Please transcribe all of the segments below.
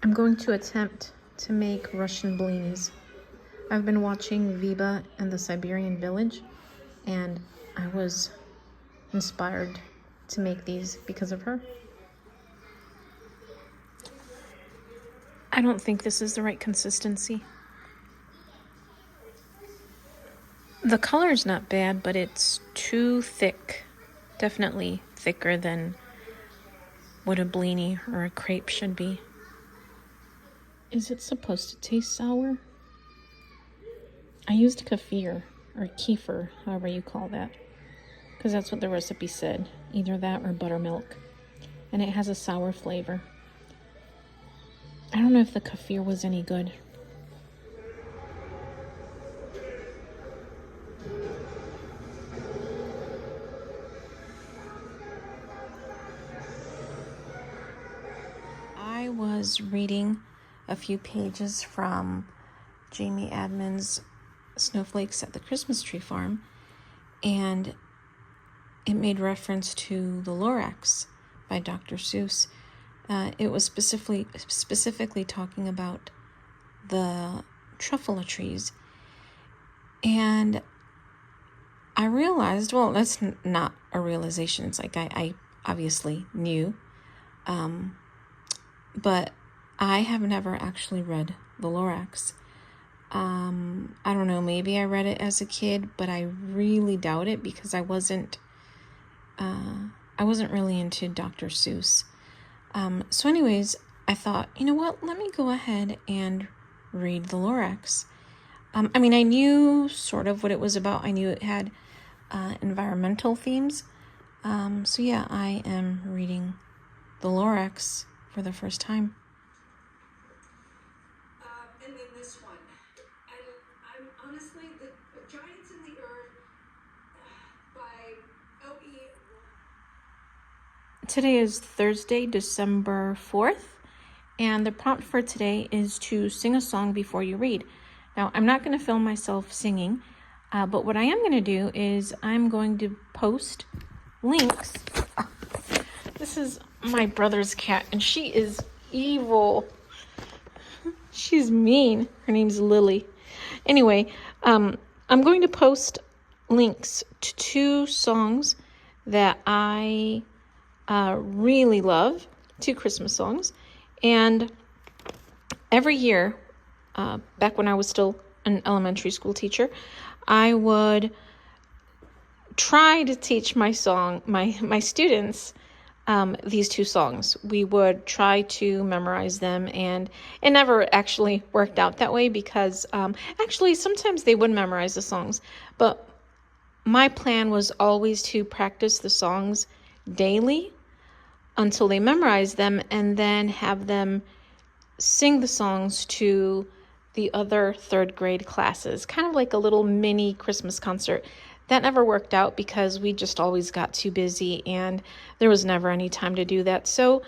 I'm going to attempt to make Russian blinis. I've been watching Veba and the Siberian Village, and I was inspired to make these because of her. I don't think this is the right consistency. The color's not bad, but it's too thick. Definitely thicker than what a blini or a crepe should be. Is it supposed to taste sour? I used kefir, or kefir, however you call that, because that's what the recipe said. Either that or buttermilk. And it has a sour flavor. I don't know if the kefir was any good. I was reading a few pages from Jamie Admon's Snowflakes at the Christmas Tree Farm, and it made reference to The Lorax by Dr. Seuss. It was specifically talking about the truffula trees. And I realized, well, that's not a realization. It's like I obviously knew. But I have never actually read The Lorax. I don't know, maybe I read it as a kid, but I really doubt it because I wasn't really into Dr. Seuss. So anyways, I thought, you know what, let me go ahead and read The Lorax. I mean, I knew sort of what it was about. I knew it had environmental themes. So yeah, I am reading The Lorax for the first time. And then this one. I'm honestly, the Giants in the Earth by O.E. Today is Thursday, December 4th, and the prompt for today is to sing a song before you read. Now, I'm not going to film myself singing, but what I am going to do is I'm going to post links. This is my brother's cat, and she is evil. She's mean. Her name's Lily. Anyway, I'm going to post links to 2 songs that I really love, 2 Christmas songs. And every year, back when I was still an elementary school teacher, I would try to teach my students these 2 songs. We would try to memorize them, and it never actually worked out that way because actually sometimes they would memorize the songs, but my plan was always to practice the songs daily until they memorized them and then have them sing the songs to the other 3rd grade classes, kind of like a little mini Christmas concert. That never worked out because we just always got too busy and there was never any time to do that. So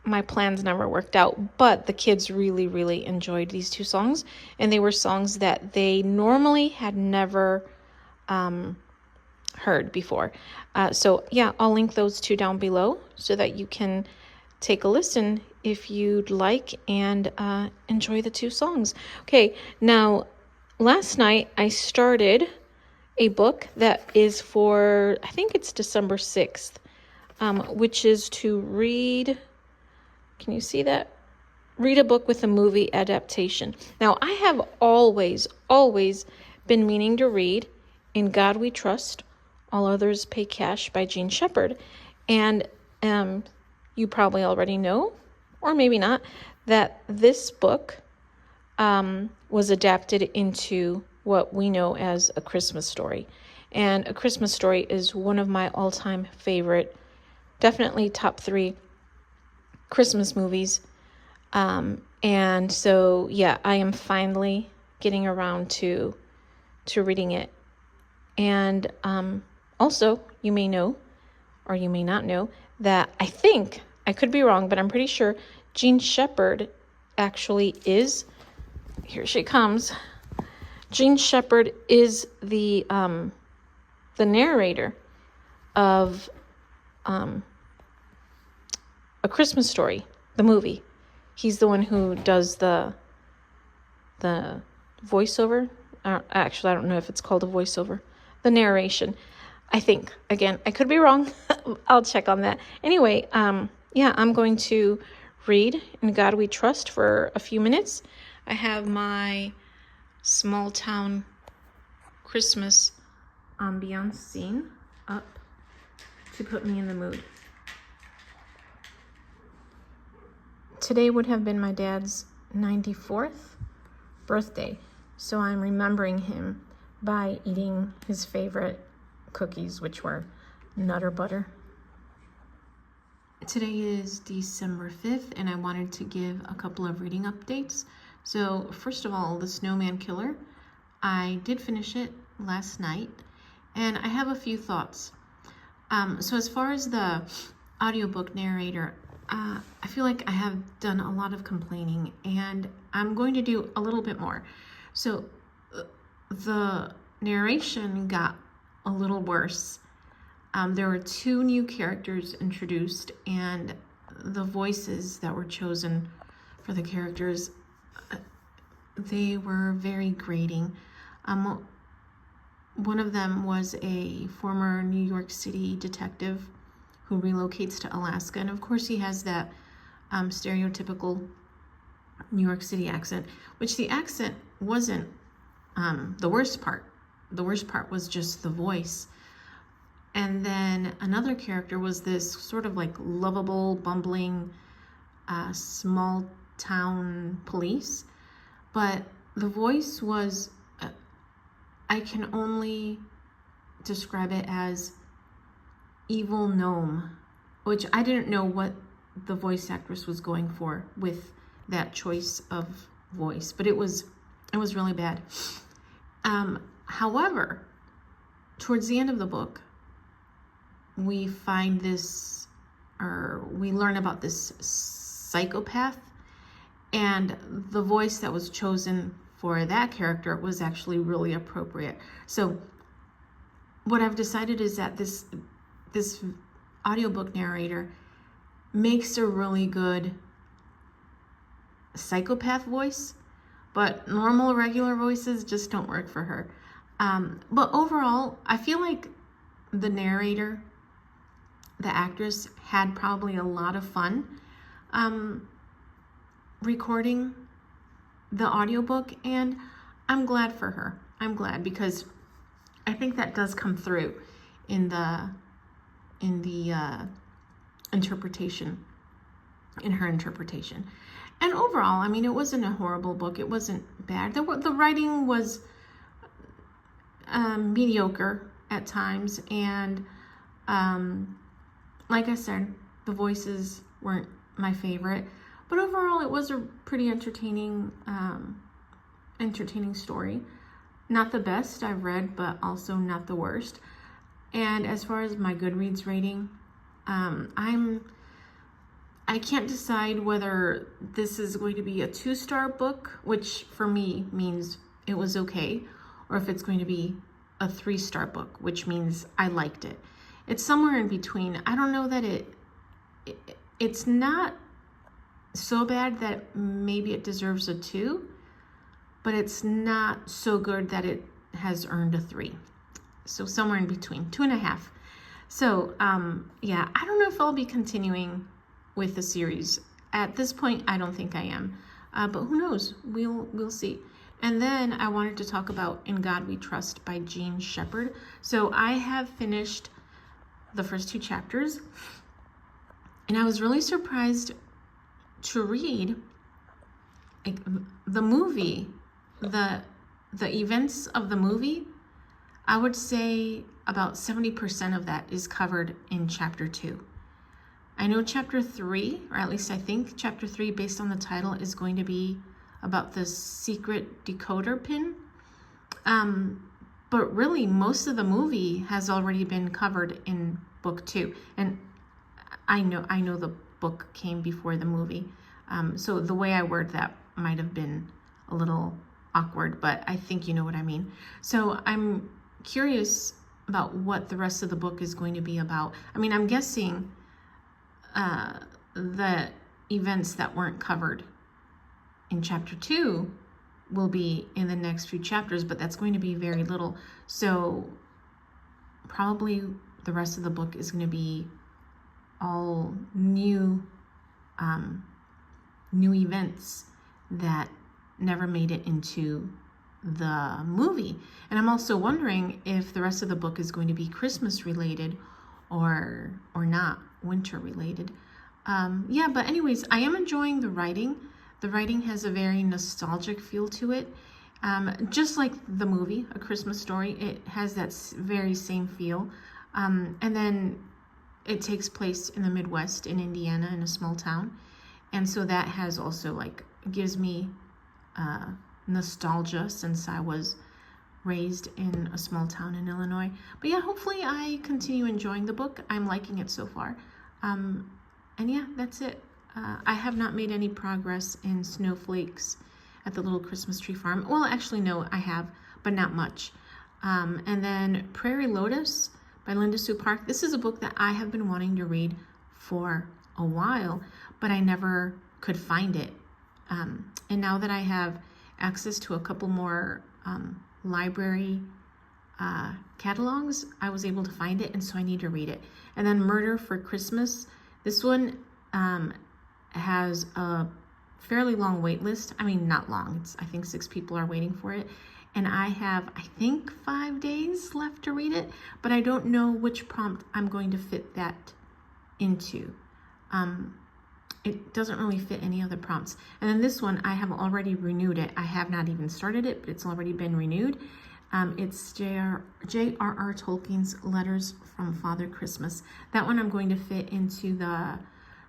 my plans never worked out, but the kids really, really enjoyed these 2 songs, and they were songs that they normally had never heard before. So yeah, I'll link those 2 down below so that you can take a listen if you'd like and enjoy the 2 songs. Okay, now last night I started a book that is for, I think it's December 6th, which is to read, can you see that? Read a book with a movie adaptation. Now, I have always been meaning to read In God We Trust, All Others Pay Cash by Jean Shepherd. And you probably already know, or maybe not, that this book was adapted into what we know as A Christmas Story. And A Christmas Story is one of my all-time favorite, definitely top 3 Christmas movies. And so, yeah, I am finally getting around to reading it. And also, you may know, or you may not know, that I think, I could be wrong, but I'm pretty sure Jean Shepherd actually is, here she comes, Jean Shepherd is the narrator of A Christmas Story, the movie. He's the one who does the voiceover. Actually, I don't know if it's called a voiceover. The narration, I think. Again, I could be wrong. I'll check on that. Anyway, yeah, I'm going to read In God We Trust for a few minutes. I have my small town Christmas ambiance scene up to put me in the mood. Today would have been my dad's 94th birthday, so I'm remembering him by eating his favorite cookies, which were Nutter Butter. Today is December 5th, and I wanted to give a couple of reading updates. So first of all, The Snowman Killer. I did finish it last night, and I have a few thoughts. So as far as the audiobook narrator, I feel like I have done a lot of complaining, and I'm going to do a little bit more. So the narration got a little worse. There were 2 new characters introduced, and the voices that were chosen for the characters, they were very grating. One of them was a former New York City detective who relocates to Alaska, and of course he has that stereotypical New York City accent, which the accent wasn't the worst part. The worst part was just the voice. And then another character was this sort of like lovable, bumbling, small town police. But the voice was, I can only describe it as evil gnome, which I didn't know what the voice actress was going for with that choice of voice, but it was really bad. However, towards the end of the book, we find this, or we learn about this psychopath, and the voice that was chosen for that character was actually really appropriate. So what I've decided is that this audiobook narrator makes a really good psychopath voice, but normal, regular voices just don't work for her. But overall, I feel like the narrator, the actress, had probably a lot of fun recording the audiobook, and I'm glad for her. I'm glad, because I think that does come through in the interpretation, in her interpretation. And overall, I mean, it wasn't a horrible book. It wasn't bad. The writing was mediocre at times, and like I said, the voices weren't my favorite. But overall, it was a pretty entertaining story. Not the best I've read, but also not the worst. And as far as my Goodreads rating, I can't decide whether this is going to be a 2-star book, which for me means it was okay, or if it's going to be a 3-star book, which means I liked it. It's somewhere in between. I don't know that it's not so bad that maybe it deserves a 2, but it's not so good that it has earned a 3. So somewhere in between, 2.5. So yeah, I don't know if I'll be continuing with the series. At this point, I don't think I am, but who knows? We'll see. And then I wanted to talk about In God We Trust by Jean Shepherd. So I have finished the first 2 chapters, and I was really surprised to read, like, the movie, the events of the movie. I would say about 70% of that is covered in chapter 2. I know chapter 3, or at least I think chapter 3, based on the title, is going to be about the secret decoder pin. But really, most of the movie has already been covered in book 2. And I know the book came before the movie. So the way I word that might have been a little awkward, but I think you know what I mean. So I'm curious about what the rest of the book is going to be about. I mean, I'm guessing that events that weren't covered in chapter 2 will be in the next few chapters, but that's going to be very little. So probably the rest of the book is going to be all new events that never made it into the movie. And I'm also wondering if the rest of the book is going to be Christmas related or not, winter related. Yeah, but anyways, I am enjoying the writing. The writing has a very nostalgic feel to it. Just like the movie, A Christmas Story, it has that very same feel. And then it takes place in the Midwest, in Indiana, in a small town. And so that has also, like, gives me nostalgia, since I was raised in a small town in Illinois. But yeah, hopefully I continue enjoying the book. I'm liking it so far. And yeah, that's it. I have not made any progress in Snowflakes at the Little Christmas Tree Farm. Well, actually, no, I have, but not much. And then Prairie Lotus by Linda Sue Park. This is a book that I have been wanting to read for a while, but I never could find it. And now that I have access to a couple more library catalogs, I was able to find it, and so I need to read it. And then Murder for Christmas. This one has a fairly long wait list. I mean, not long. I think 6 people are waiting for it. And I have, I think, 5 days left to read it, but I don't know which prompt I'm going to fit that into. It doesn't really fit any other prompts. And then this one, I have already renewed it. I have not even started it, but it's already been renewed. It's J.R.R. Tolkien's Letters from Father Christmas. That one I'm going to fit into the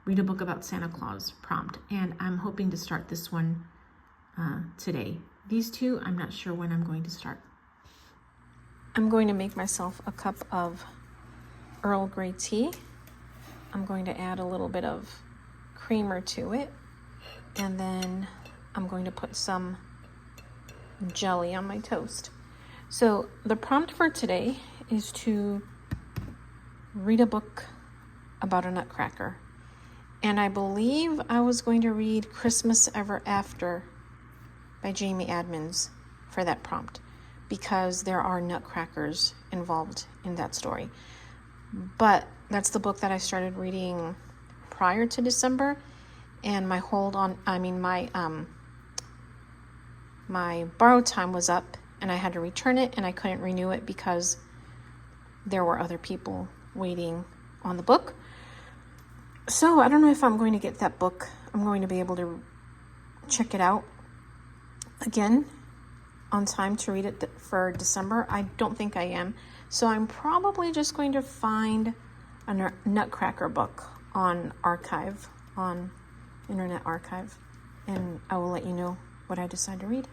Read a Book About Santa Claus prompt. And I'm hoping to start this one today. These two, I'm not sure when I'm going to start. I'm going to make myself a cup of Earl Grey tea. I'm going to add a little bit of creamer to it, and then I'm going to put some jelly on my toast. So the prompt for today is to read a book about a nutcracker, and I believe I was going to read Christmas Ever After by Jamie Admons for that prompt, because there are nutcrackers involved in that story. But that's the book that I started reading prior to December, and my my borrowed time was up, and I had to return it, and I couldn't renew it because there were other people waiting on the book. So I don't know if I'm going to get that book. I'm going to be able to check it out again on time to read it for December. I don't think I am. So I'm probably just going to find a Nutcracker book on Internet Archive, and I will let you know what I decide to read.